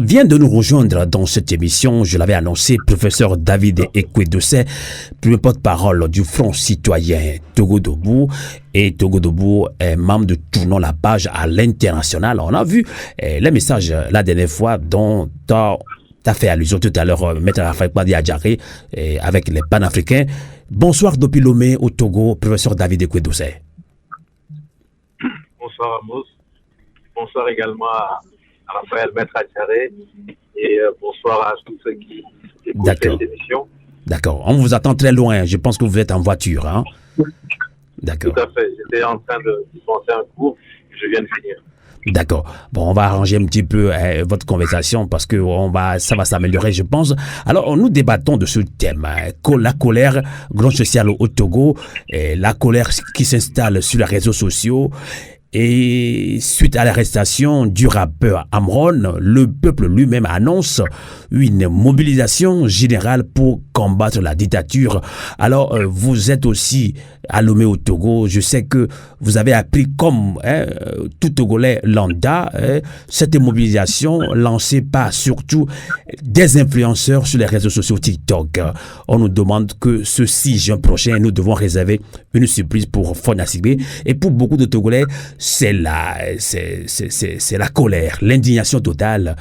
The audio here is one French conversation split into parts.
Vient de nous rejoindre dans cette émission, je l'avais annoncé, professeur David Ekwe-Dossé, premier porte-parole du Front citoyen Togo Debout. Et Togo Debout est membre de Tournons la page à l'international. On a vu les messages la dernière fois dont tu as fait allusion tout à l'heure, Maître Raphaël Kwadi Adjaré, avec les panafricains. Bonsoir depuis Lomé au Togo, professeur David Ekwe-Dossé. Bonsoir Amos. Bonsoir également à Raphaël Maître Adjaré et bonsoir à tous ceux qui écoutent cette émission. D'accord. On vous attend très loin. Je pense que vous êtes en voiture. Hein? D'accord. Tout à fait. J'étais en train de dispenser un cours. Je viens de finir. D'accord. Bon, on va arranger un petit peu votre conversation parce que ça va s'améliorer, je pense. Alors, nous débattons de ce thème. La colère, grand social au Togo, la colère qui s'installe sur les réseaux sociaux. Et suite à l'arrestation du rappeur Amron, le peuple lui-même annonce une mobilisation générale pour combattre la dictature. Alors, vous êtes aussi à Lomé au Togo. Je sais que vous avez appris comme tout Togolais lambda cette mobilisation lancée par surtout des influenceurs sur les réseaux sociaux TikTok. On nous demande que ce 6 juin prochain, nous devons réserver une surprise pour Fonasibé. Et pour beaucoup de Togolais, c'est la colère, l'indignation totale,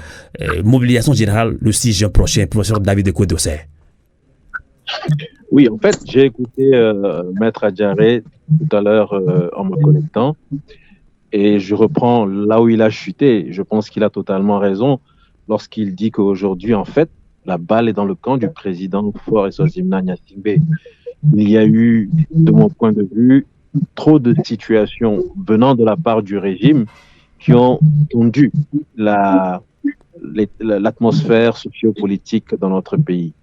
mobilisation générale le 6 juin prochain, professeur David Ekwe-Dossé. Oui, en fait, j'ai écouté Maître Adjaré tout à l'heure en me connectant et je reprends là où il a chuté. Je pense qu'il a totalement raison lorsqu'il dit qu'aujourd'hui, en fait, la balle est dans le camp du président Faure Eswazimna Gnassingbé. Il y a eu, de mon point de vue, trop de situations venant de la part du régime qui ont tendu l'atmosphère sociopolitique dans notre pays.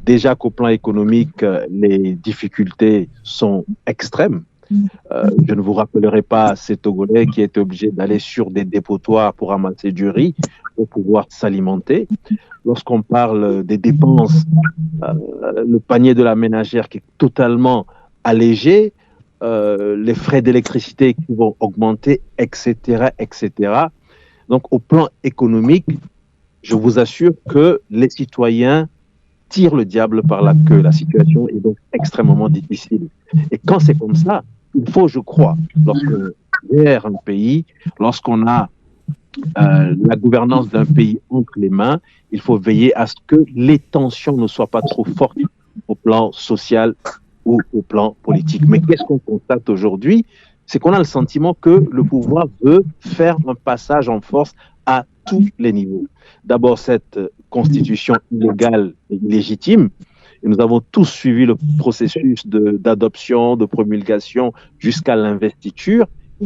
Déjà qu'au plan économique, les difficultés sont extrêmes. Je ne vous rappellerai pas ces Togolais qui étaient obligés d'aller sur des dépotoirs pour ramasser du riz pour pouvoir s'alimenter. Lorsqu'on parle des dépenses, le panier de la ménagère qui est totalement allégé, les frais d'électricité qui vont augmenter, etc., etc. Donc, au plan économique, je vous assure que les citoyens tirent le diable par la queue. La situation est donc extrêmement difficile. Et quand c'est comme ça, il faut, je crois, lorsqu'on gère un pays, lorsqu'on a la gouvernance d'un pays entre les mains, il faut veiller à ce que les tensions ne soient pas trop fortes au plan social ou au plan politique. Mais qu'est-ce qu'on constate aujourd'hui? C'est qu'on a le sentiment que le pouvoir veut faire un passage en force à tous les niveaux. D'abord, cette constitution illégale et illégitime, et nous avons tous suivi le processus d'adoption, de promulgation jusqu'à l'investiture,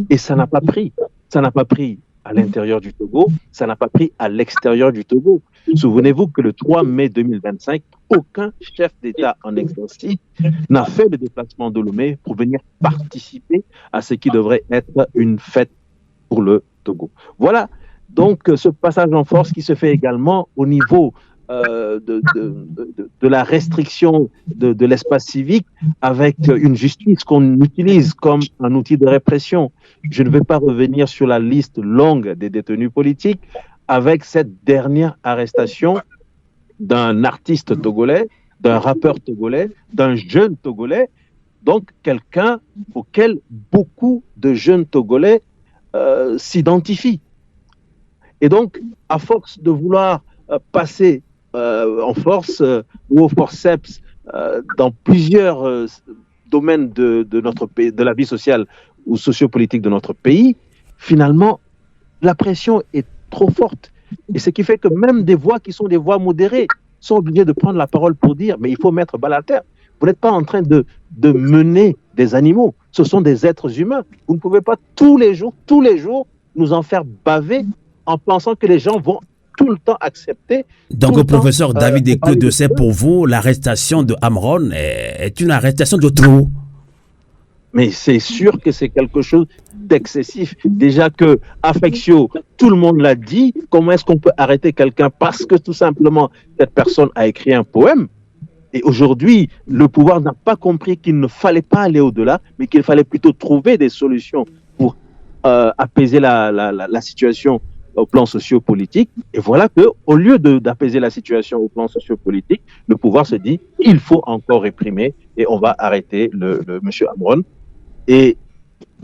et ça n'a pas pris. Ça n'a pas pris à l'intérieur du Togo, ça n'a pas pris à l'extérieur du Togo. Souvenez-vous que le 3 mai 2025, aucun chef d'État en exercice n'a fait le déplacement de Lomé pour venir participer à ce qui devrait être une fête pour le Togo. Voilà donc ce passage en force qui se fait également au niveau de la restriction de l'espace civique avec une justice qu'on utilise comme un outil de répression. Je ne vais pas revenir sur la liste longue des détenus politiques avec cette dernière arrestation d'un artiste togolais, d'un rappeur togolais, d'un jeune togolais, donc quelqu'un auquel beaucoup de jeunes togolais s'identifient. Et donc, à force de vouloir passer en force ou au forceps dans plusieurs domaines de notre pays, de la vie sociale ou sociopolitique de notre pays, finalement, la pression est trop forte. Et ce qui fait que même des voix qui sont des voix modérées sont obligées de prendre la parole pour dire mais il faut mettre balle à terre. Vous n'êtes pas en train de mener des animaux. Ce sont des êtres humains. Vous ne pouvez pas tous les jours, nous en faire baver en pensant que les gens vont tout le temps accepter. Donc, le professeur David Ekwe-Dossé, pour vous, l'arrestation de Amron est une arrestation de trop. Mais c'est sûr que c'est quelque chose d'excessif. Déjà que Affectio, tout le monde l'a dit, comment est-ce qu'on peut arrêter quelqu'un parce que tout simplement cette personne a écrit un poème? Et aujourd'hui, le pouvoir n'a pas compris qu'il ne fallait pas aller au-delà, mais qu'il fallait plutôt trouver des solutions pour apaiser la situation au plan sociopolitique. Et voilà que, au lieu d'apaiser la situation au plan sociopolitique, le pouvoir se dit il faut encore réprimer et on va arrêter le monsieur Amron. Et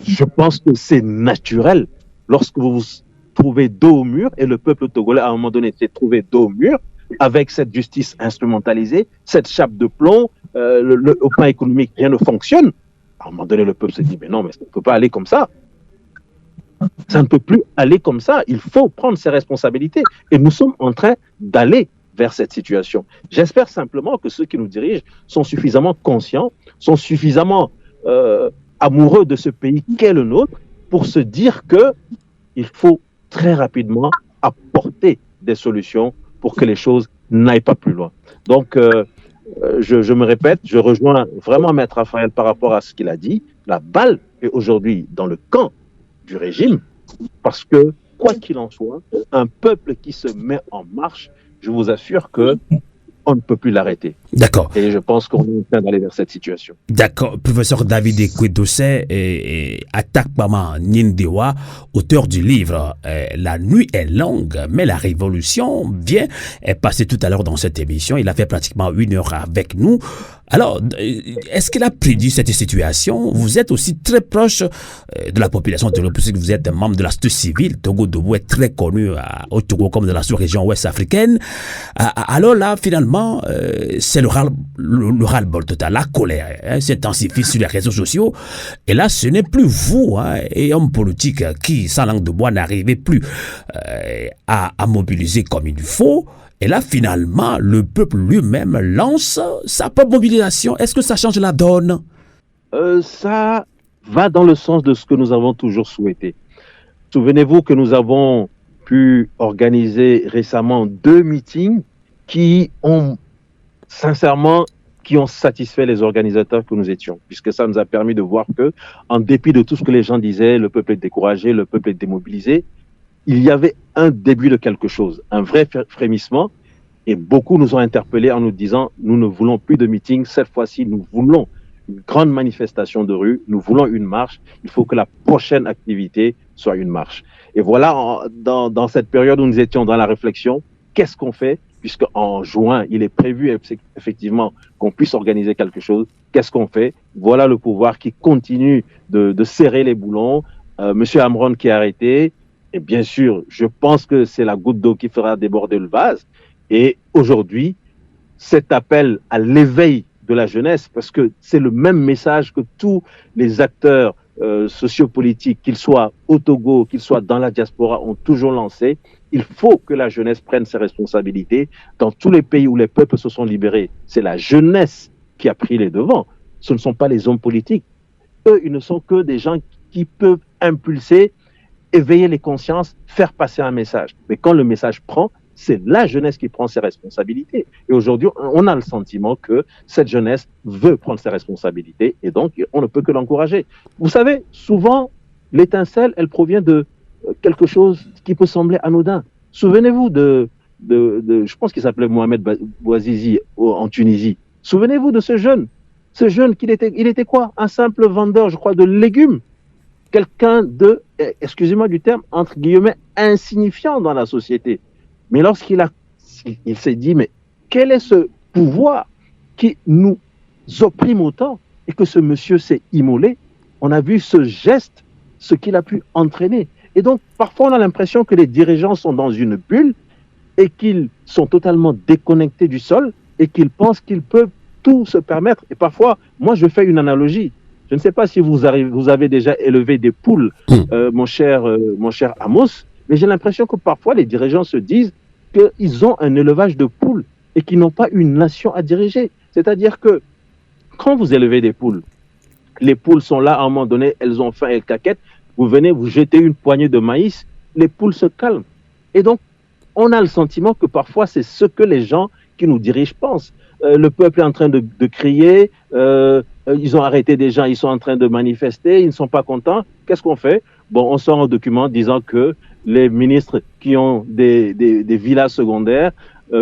je pense que c'est naturel lorsque vous vous trouvez dos au mur, et le peuple togolais, à un moment donné, s'est trouvé dos au mur, avec cette justice instrumentalisée, cette chape de plomb, au plan économique, rien ne fonctionne. À un moment donné, le peuple se dit, mais non, mais ça ne peut pas aller comme ça. Ça ne peut plus aller comme ça. Il faut prendre ses responsabilités. Et nous sommes en train d'aller vers cette situation. J'espère simplement que ceux qui nous dirigent sont suffisamment conscients, sont suffisamment amoureux de ce pays qu'est le nôtre pour se dire qu'il faut très rapidement apporter des solutions pour que les choses n'aillent pas plus loin. Donc, je me répète, je rejoins vraiment Maître Raphaël par rapport à ce qu'il a dit. La balle est aujourd'hui dans le camp du régime parce que, quoi qu'il en soit, un peuple qui se met en marche, je vous assure que on ne peut plus l'arrêter. D'accord. Et je pense qu'on est en train d'aller vers cette situation. D'accord. Professeur David Ekwe-Dossé et Atakpama Nindewa, auteur du livre La nuit est longue, mais la révolution vient, est passé tout à l'heure dans cette émission. Il a fait pratiquement 1 heure avec nous. Alors, est-ce qu'il a prédit cette situation? Vous êtes aussi très proche de la population togolaise, puisque vous êtes membre de la société civile. Togo Debout est très connu au Togo comme dans la sous-région ouest africaine. Alors là, finalement, c'est le ras-le-bol total, la colère s'intensifie sur les réseaux sociaux. Et là, ce n'est plus vous, et hommes politiques qui, sans langue de bois, n'arrivez plus à mobiliser comme il faut. Et là, finalement, le peuple lui-même lance sa propre mobilisation. Est-ce que ça change la donne? Ça va dans le sens de ce que nous avons toujours souhaité. Souvenez-vous que nous avons pu organiser récemment 2 meetings qui ont satisfait les organisateurs que nous étions, puisque ça nous a permis de voir que, en dépit de tout ce que les gens disaient, le peuple est découragé, le peuple est démobilisé, il y avait un début de quelque chose, un vrai frémissement, et beaucoup nous ont interpellés en nous disant, nous ne voulons plus de meetings, cette fois-ci, nous voulons une grande manifestation de rue, nous voulons une marche, il faut que la prochaine activité soit une marche. Et voilà, dans cette période où nous étions dans la réflexion, qu'est-ce qu'on fait? Puisqu'en juin, il est prévu effectivement qu'on puisse organiser quelque chose. Qu'est-ce qu'on fait? Voilà le pouvoir qui continue de serrer les boulons. Monsieur Amron qui est arrêté. Et bien sûr, je pense que c'est la goutte d'eau qui fera déborder le vase. Et aujourd'hui, cet appel à l'éveil de la jeunesse, parce que c'est le même message que tous les acteurs sociopolitiques, qu'ils soient au Togo, qu'ils soient dans la diaspora, ont toujours lancé. Il faut que la jeunesse prenne ses responsabilités. Dans tous les pays où les peuples se sont libérés, c'est la jeunesse qui a pris les devants. Ce ne sont pas les hommes politiques. Eux, ils ne sont que des gens qui peuvent impulser, éveiller les consciences, faire passer un message. Mais quand le message prend, c'est la jeunesse qui prend ses responsabilités. Et aujourd'hui, on a le sentiment que cette jeunesse veut prendre ses responsabilités et donc on ne peut que l'encourager. Vous savez, souvent, l'étincelle, elle provient de quelque chose qui peut sembler anodin. Souvenez-vous je pense qu'il s'appelait Mohamed Bouazizi en Tunisie. Souvenez-vous de ce jeune il était quoi? Un simple vendeur, je crois, de légumes. Quelqu'un excusez-moi du terme, entre guillemets, insignifiant dans la société. Mais il s'est dit, mais quel est ce pouvoir qui nous opprime autant et que ce monsieur s'est immolé? On a vu ce geste, ce qu'il a pu entraîner. Et donc, parfois, on a l'impression que les dirigeants sont dans une bulle et qu'ils sont totalement déconnectés du sol et qu'ils pensent qu'ils peuvent tout se permettre. Et parfois, moi, je fais une analogie. Je ne sais pas si vous avez déjà élevé des poules, mon cher Amos, mais j'ai l'impression que parfois, les dirigeants se disent qu'ils ont un élevage de poules et qu'ils n'ont pas une nation à diriger. C'est-à-dire que quand vous élevez des poules, les poules sont là à un moment donné, elles ont faim, elles caquettent. Vous venez, vous jetez une poignée de maïs, les poules se calment. Et donc, on a le sentiment que parfois, c'est ce que les gens qui nous dirigent pensent. Le peuple est en train de crier, ils ont arrêté des gens, ils sont en train de manifester, ils ne sont pas contents. Qu'est-ce qu'on fait? Bon, on sort un document disant que les ministres qui ont des villas secondaires,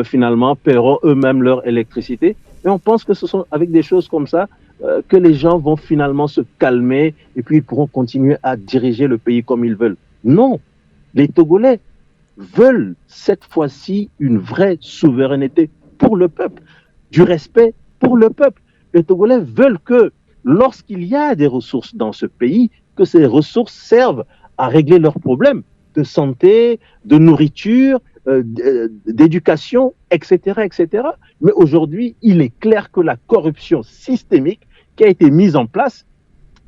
finalement, paieront eux-mêmes leur électricité. Et on pense que ce sont avec des choses comme ça que les gens vont finalement se calmer et puis ils pourront continuer à diriger le pays comme ils veulent. Non, les Togolais veulent cette fois-ci une vraie souveraineté pour le peuple, du respect pour le peuple. Les Togolais veulent que lorsqu'il y a des ressources dans ce pays, que ces ressources servent à régler leurs problèmes de santé, de nourriture, d'éducation, etc., etc. Mais aujourd'hui, il est clair que la corruption systémique qui a été mise en place,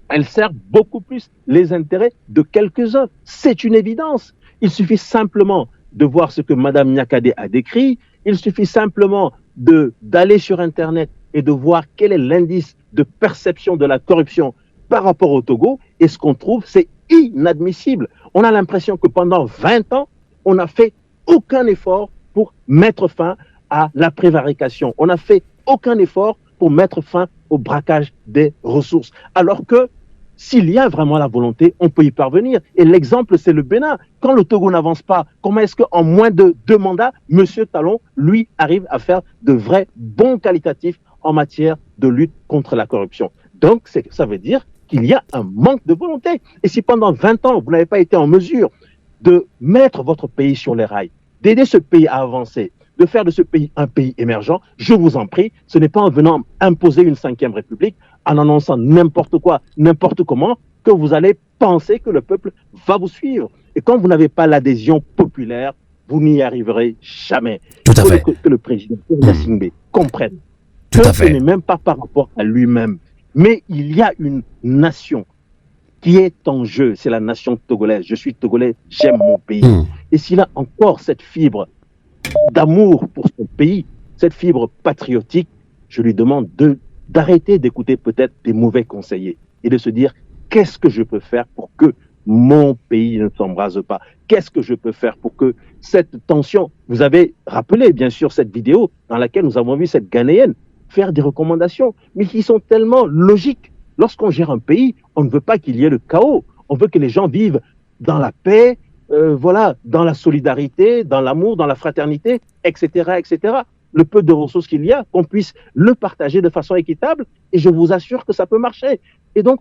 elle sert beaucoup plus les intérêts de quelques-uns. C'est une évidence. Il suffit simplement de voir ce que Mme Nyakade a décrit. Il suffit simplement d'aller sur Internet et de voir quel est l'indice de perception de la corruption par rapport au Togo. Et ce qu'on trouve, c'est inadmissible. On a l'impression que pendant 20 ans, on n'a fait aucun effort pour mettre fin à la prévarication. On n'a fait aucun effort pour mettre fin au braquage des ressources. Alors que s'il y a vraiment la volonté, on peut y parvenir. Et l'exemple, c'est le Bénin. Quand le Togo n'avance pas, comment est-ce qu'en moins de 2 mandats, M. Talon, lui, arrive à faire de vrais bons qualitatifs en matière de lutte contre la corruption? Donc, ça veut dire qu'il y a un manque de volonté. Et si pendant 20 ans, vous n'avez pas été en mesure de mettre votre pays sur les rails, d'aider ce pays à avancer, de faire de ce pays un pays émergent, je vous en prie, ce n'est pas en venant imposer une 5e République, en annonçant n'importe quoi, n'importe comment, que vous allez penser que le peuple va vous suivre. Et quand vous n'avez pas l'adhésion populaire, vous n'y arriverez jamais. Tout à fait. Que le président Yassine comprenne que ce n'est même pas par rapport à lui-même, mais il y a une nation qui est en jeu, c'est la nation togolaise. Je suis togolais, j'aime mon pays. Et s'il a encore cette fibre d'amour pour son pays, cette fibre patriotique, je lui demande d'arrêter d'écouter peut-être des mauvais conseillers et de se dire qu'est-ce que je peux faire pour que mon pays ne s'embrase pas? Qu'est-ce que je peux faire pour que cette tension... Vous avez rappelé bien sûr cette vidéo dans laquelle nous avons vu cette Ghanéenne faire des recommandations, mais qui sont tellement logiques. Lorsqu'on gère un pays, on ne veut pas qu'il y ait le chaos. On veut que les gens vivent dans la paix, voilà, dans la solidarité, dans l'amour, dans la fraternité, etc., etc. Le peu de ressources qu'il y a, qu'on puisse le partager de façon équitable, et je vous assure que ça peut marcher. Et donc,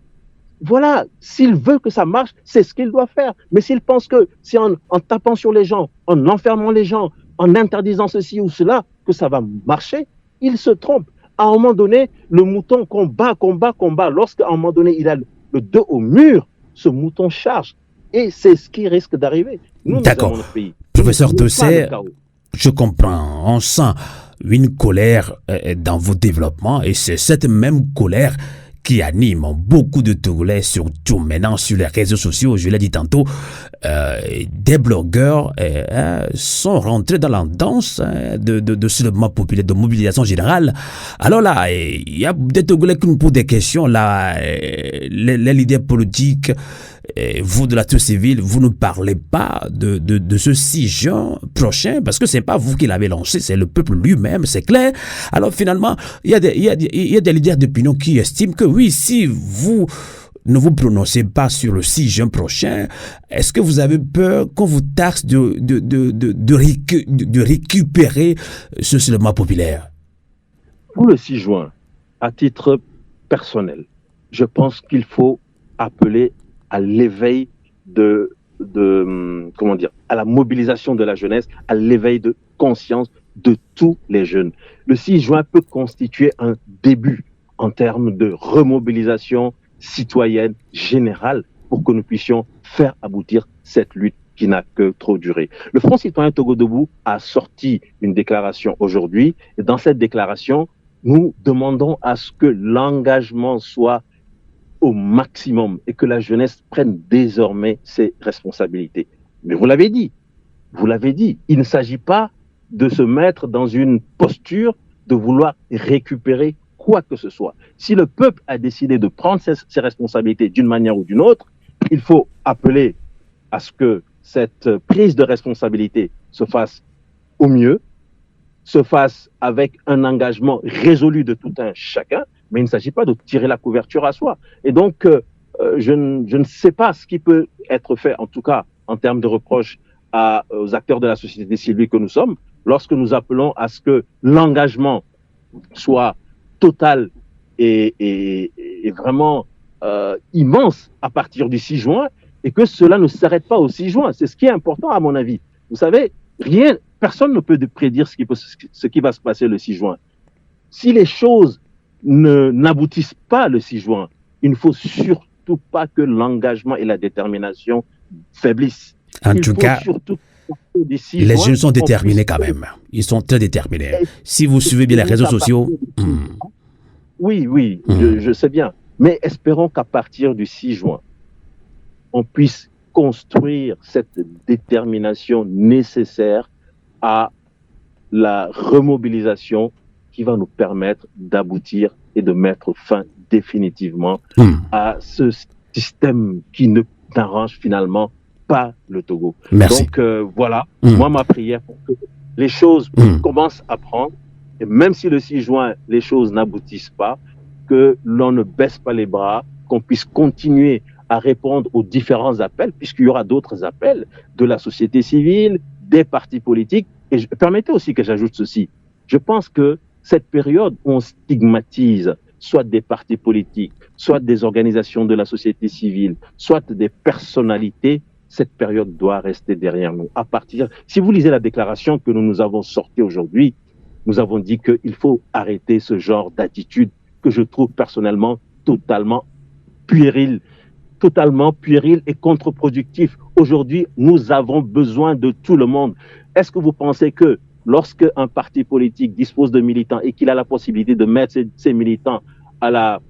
voilà, s'il veut que ça marche, c'est ce qu'il doit faire. Mais s'il pense que c'est en tapant sur les gens, en enfermant les gens, en interdisant ceci ou cela, que ça va marcher, il se trompe. À un moment donné, le mouton combat. Lorsqu'à un moment donné, il a le dos au mur, ce mouton charge. Et c'est ce qui risque d'arriver. D'accord. Professeur Doucet, je comprends. On sent une colère dans vos développements et c'est cette même colère qui anime beaucoup de Togolais, surtout maintenant sur les réseaux sociaux. Je l'ai dit tantôt, des blogueurs sont rentrés dans la danse de soulèvement populaire, de mobilisation générale. Alors là, il y a des Togolais qui nous posent des questions. Là, les leaders politiques, vous de la société civile, vous ne parlez pas de ce 6 juin prochain, parce que c'est pas vous qui l'avez lancé, c'est le peuple lui-même, c'est clair. Alors finalement, il y a des leaders d'opinion qui estiment que oui, si vous ne vous prononcez pas sur le 6 juin prochain, est-ce que vous avez peur qu'on vous taxe de récupérer ce soulèvement populaire? Pour le 6 juin, à titre personnel, je pense qu'il faut appeler à l'éveil à la mobilisation de la jeunesse, à l'éveil de conscience de tous les jeunes. Le 6 juin peut constituer un début en termes de remobilisation citoyenne générale pour que nous puissions faire aboutir cette lutte qui n'a que trop duré. Le Front citoyen Togo Debout a sorti une déclaration aujourd'hui et dans cette déclaration, nous demandons à ce que l'engagement soit au maximum et que la jeunesse prenne désormais ses responsabilités. Mais vous l'avez dit, il ne s'agit pas de se mettre dans une posture de vouloir récupérer quoi que ce soit. Si le peuple a décidé de prendre ses responsabilités d'une manière ou d'une autre, il faut appeler à ce que cette prise de responsabilité se fasse au mieux, se fasse avec un engagement résolu de tout un chacun, mais il ne s'agit pas de tirer la couverture à soi. Et donc, je ne sais pas ce qui peut être fait, en tout cas en termes de reproches aux acteurs de la société civile que nous sommes, lorsque nous appelons à ce que l'engagement soit total et vraiment immense à partir du 6 juin, et que cela ne s'arrête pas au 6 juin. C'est ce qui est important à mon avis. Vous savez, personne ne peut prédire ce qui va se passer le 6 juin. Si les choses n'aboutissent pas le 6 juin, il ne faut surtout pas que l'engagement et la détermination faiblissent. En tout cas, les jeunes sont déterminés quand même. Ils sont très déterminés. Si vous suivez bien les réseaux sociaux... Oui, je sais bien. Mais espérons qu'à partir du 6 juin, on puisse construire cette détermination nécessaire à la remobilisation qui va nous permettre d'aboutir et de mettre fin définitivement à ce système qui n'arrange finalement pas le Togo. Merci. Donc voilà, moi ma prière pour que les choses commencent à prendre, et même si le 6 juin les choses n'aboutissent pas, que l'on ne baisse pas les bras, qu'on puisse continuer à répondre aux différents appels, puisqu'il y aura d'autres appels de la société civile, des partis politiques. Et permettez aussi que j'ajoute ceci. Je pense que cette période où on stigmatise soit des partis politiques, soit des organisations de la société civile, soit des personnalités, cette période doit rester derrière nous. Si vous lisez la déclaration que nous avons sortie aujourd'hui, nous avons dit qu'il faut arrêter ce genre d'attitude que je trouve personnellement totalement puéril et contre-productif. Aujourd'hui, nous avons besoin de tout le monde. Est-ce que vous pensez que lorsque un parti politique dispose de militants et qu'il a la possibilité de mettre ces militants à la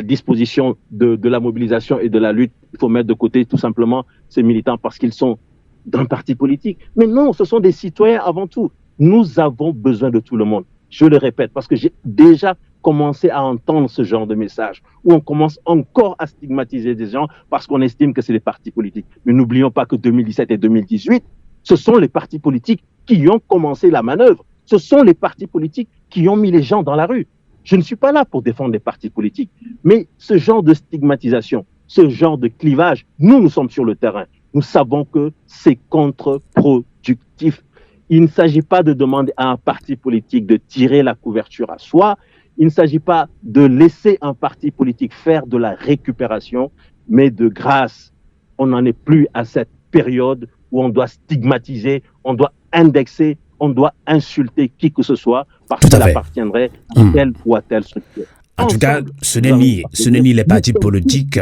disposition de la mobilisation et de la lutte, il faut mettre de côté tout simplement ces militants parce qu'ils sont d'un parti politique? Mais non, ce sont des citoyens avant tout. Nous avons besoin de tout le monde. Je le répète, parce que j'ai déjà commencé à entendre ce genre de message, où on commence encore à stigmatiser des gens parce qu'on estime que c'est les partis politiques. Mais n'oublions pas que 2017 et 2018, ce sont les partis politiques qui ont commencé la manœuvre. Ce sont les partis politiques qui ont mis les gens dans la rue. Je ne suis pas là pour défendre les partis politiques, mais ce genre de stigmatisation, ce genre de clivage, nous sommes sur le terrain. Nous savons que c'est contre-productif. Il ne s'agit pas de demander à un parti politique de tirer la couverture à soi. Il ne s'agit pas de laisser un parti politique faire de la récupération, mais de grâce. On n'en est plus à cette période où on doit stigmatiser, on doit indexer, on doit insulter qui que ce soit parce qu'il appartiendrait à telle ou à telle structure. En tout cas, ce n'est ni les partis politiques,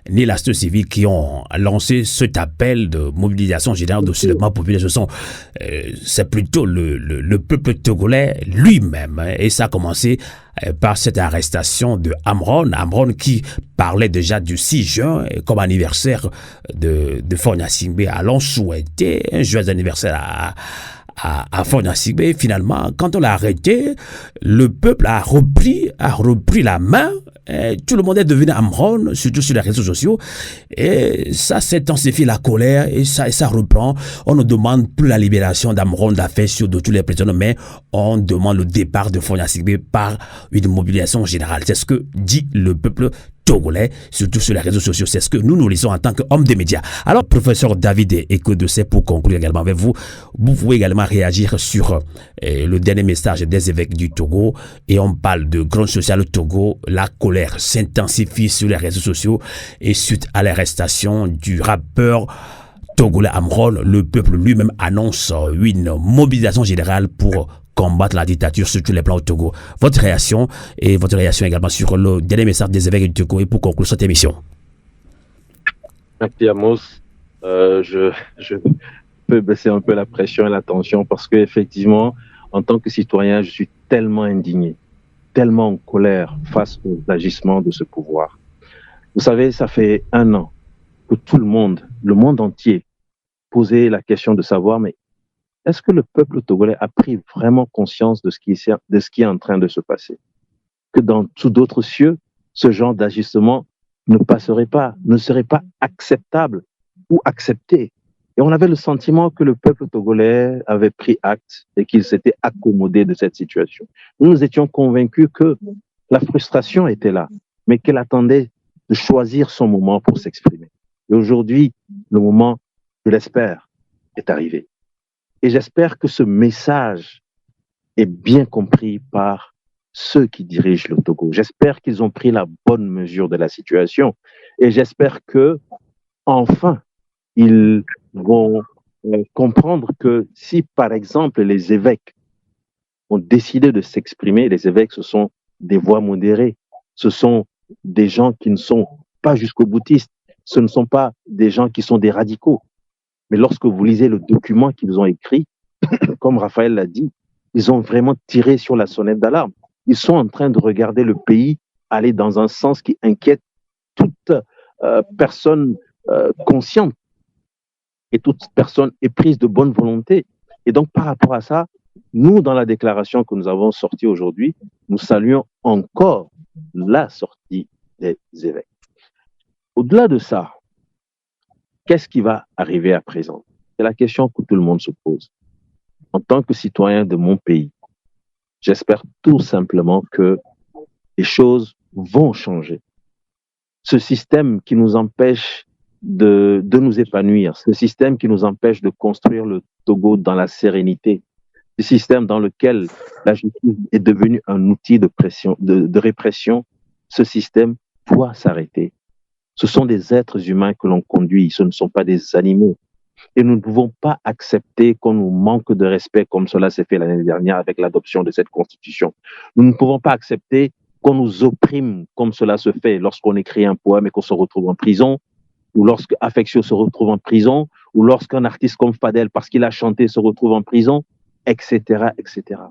ni la société civile qui ont lancé cet appel de mobilisation générale de soulèvement populaire. C'est plutôt le peuple togolais lui-même. Et ça a commencé par cette arrestation de Amron qui parlait déjà du 6 juin comme anniversaire de Faure Gnassingbé. Allons souhaiter un joyeux anniversaire à Faure Gnassingbé. Finalement, quand on l'a arrêté, le peuple a repris la main. Tout le monde est devenu Amron, surtout sur les réseaux sociaux. Et ça s'intensifie la colère et ça reprend. On ne demande plus la libération d'Amron, d'Afesio, de tous les prisonniers, mais on demande le départ de Faure Gnassingbé par une mobilisation générale. C'est ce que dit le peuple togolais, surtout sur les réseaux sociaux. C'est ce que nous lisons en tant qu'hommes des médias. Alors, professeur David Ekodosé, pour conclure également avec vous, vous pouvez également réagir sur le dernier message des évêques du Togo. Et on parle de grogne sociale au Togo. La colère s'intensifie sur les réseaux sociaux et suite à l'arrestation du rappeur togolais Amron, le peuple lui-même annonce une mobilisation générale pour combattre la dictature sur tous les plans au Togo. Votre réaction également sur le dernier message des évêques du Togo et pour conclure cette émission. Merci Amos. Je peux baisser un peu la pression et la tension parce qu'effectivement, en tant que citoyen, je suis tellement indigné, tellement en colère face aux agissements de ce pouvoir. Vous savez, ça fait 1 an que tout le monde entier, posait la question de savoir, mais est-ce que le peuple togolais a pris vraiment conscience de ce qui est en train de se passer? Que sous d'autres cieux, ce genre d'agissement ne serait pas acceptable ou accepté. Et on avait le sentiment que le peuple togolais avait pris acte et qu'il s'était accommodé de cette situation. Nous étions convaincus que la frustration était là, mais qu'elle attendait de choisir son moment pour s'exprimer. Et aujourd'hui, le moment, je l'espère, est arrivé. Et j'espère que ce message est bien compris par ceux qui dirigent le Togo. J'espère qu'ils ont pris la bonne mesure de la situation. Et j'espère que, enfin, ils vont comprendre que si, par exemple, les évêques ont décidé de s'exprimer, les évêques, ce sont des voix modérées, ce sont des gens qui ne sont pas jusqu'au boutiste, ce ne sont pas des gens qui sont des radicaux. Mais lorsque vous lisez le document qu'ils ont écrit, comme Raphaël l'a dit, ils ont vraiment tiré sur la sonnette d'alarme. Ils sont en train de regarder le pays aller dans un sens qui inquiète toute personne consciente et toute personne éprise de bonne volonté. Et donc, par rapport à ça, nous, dans la déclaration que nous avons sortie aujourd'hui, nous saluons encore la sortie des évêques. Au-delà de ça, qu'est-ce qui va arriver à présent? C'est la question que tout le monde se pose. En tant que citoyen de mon pays, j'espère tout simplement que les choses vont changer. Ce système qui nous empêche de nous épanouir, ce système qui nous empêche de construire le Togo dans la sérénité, ce système dans lequel la justice est devenue un outil de répression, ce système doit s'arrêter. Ce sont des êtres humains que l'on conduit, ce ne sont pas des animaux. Et nous ne pouvons pas accepter qu'on nous manque de respect comme cela s'est fait l'année dernière avec l'adoption de cette constitution. Nous ne pouvons pas accepter qu'on nous opprime comme cela se fait lorsqu'on écrit un poème et qu'on se retrouve en prison, ou lorsque Affectio se retrouve en prison, ou lorsqu'un artiste comme Fadel, parce qu'il a chanté, se retrouve en prison, etc., etc.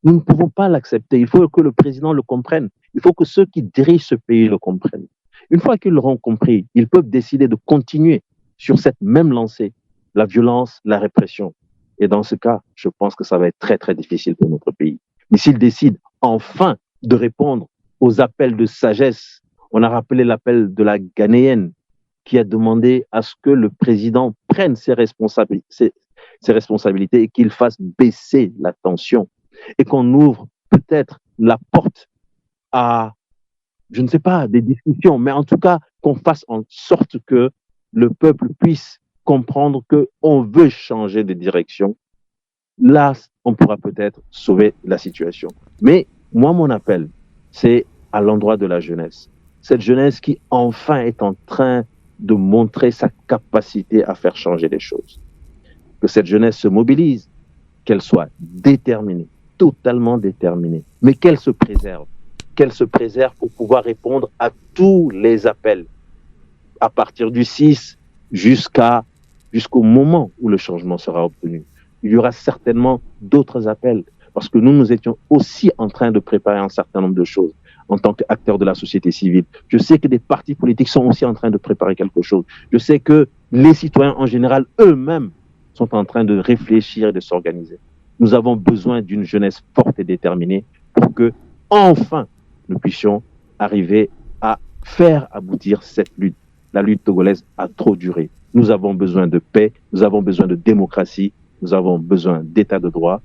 Nous ne pouvons pas l'accepter. Il faut que le président le comprenne. Il faut que ceux qui dirigent ce pays le comprennent. Une fois qu'ils l'auront compris, ils peuvent décider de continuer sur cette même lancée, la violence, la répression. Et dans ce cas, je pense que ça va être très, très difficile pour notre pays. Mais s'ils décident enfin de répondre aux appels de sagesse, on a rappelé l'appel de la Ghanéenne qui a demandé à ce que le président prenne ses responsabilités et qu'il fasse baisser la tension et qu'on ouvre peut-être la porte à, je ne sais pas, des discussions, mais en tout cas qu'on fasse en sorte que le peuple puisse comprendre qu'on veut changer de direction. Là, on pourra peut-être sauver la situation. Mais moi, mon appel, c'est à l'endroit de la jeunesse. Cette jeunesse qui enfin est en train de montrer sa capacité à faire changer les choses. Que cette jeunesse se mobilise, qu'elle soit déterminée, totalement déterminée, mais qu'elle se préserve pour pouvoir répondre à tous les appels, à partir du 6 jusqu'au moment où le changement sera obtenu. Il y aura certainement d'autres appels, parce que nous étions aussi en train de préparer un certain nombre de choses en tant qu'acteurs de la société civile. Je sais que des partis politiques sont aussi en train de préparer quelque chose. Je sais que les citoyens en général, eux-mêmes, sont en train de réfléchir et de s'organiser. Nous avons besoin d'une jeunesse forte et déterminée pour que, enfin, nous puissions arriver à faire aboutir cette lutte. La lutte togolaise a trop duré. Nous avons besoin de paix, nous avons besoin de démocratie, nous avons besoin d'état de droit.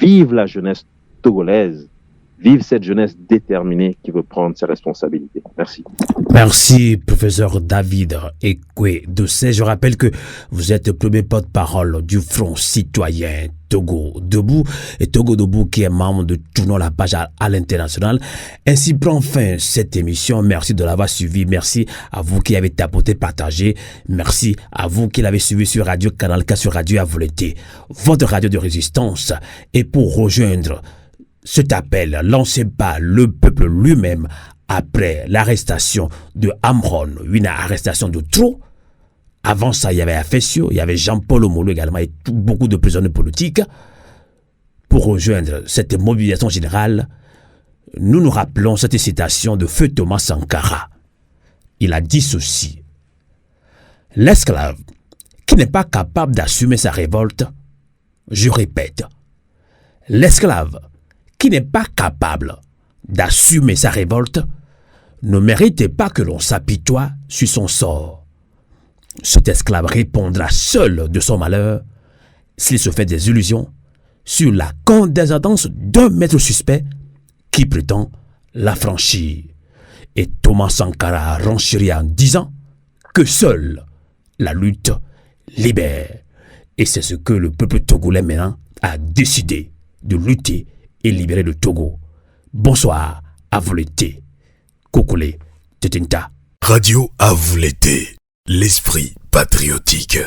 Vive la jeunesse togolaise, vive cette jeunesse déterminée qui veut prendre ses responsabilités. Merci. Merci, professeur David Ekwe Dossé. Je rappelle que vous êtes le premier porte-parole du Front citoyen Togo Debout, et Togo Debout qui est membre de Tournons la page à l'international. Ainsi prend fin cette émission. Merci de l'avoir suivi. Merci à vous qui avez tapoté, partagé. Merci à vous qui l'avez suivi sur Radio Canal K, sur Radio Avolete, votre radio de résistance. Et pour rejoindre cet appel lancé par le peuple lui-même après l'arrestation de Amron, une arrestation de trop. Avant ça, il y avait Affectio, il y avait Jean-Paul Omolo également et beaucoup de prisonniers politiques. Pour rejoindre cette mobilisation générale, nous nous rappelons cette citation de Feu Thomas Sankara. Il a dit ceci: l'esclave qui n'est pas capable d'assumer sa révolte, je répète, l'esclave qui n'est pas capable d'assumer sa révolte ne mérite pas que l'on s'apitoie sur son sort. Cet esclave répondra seul de son malheur s'il se fait des illusions sur la condescendance d'un maître suspect qui prétend l'affranchir. Et Thomas Sankara renchérit en disant que seule la lutte libère. Et c'est ce que le peuple togolais maintenant a décidé de lutter et libérer le Togo. Bonsoir, Avolete, Kokole, Tetinta. Radio Avolete, l'esprit patriotique.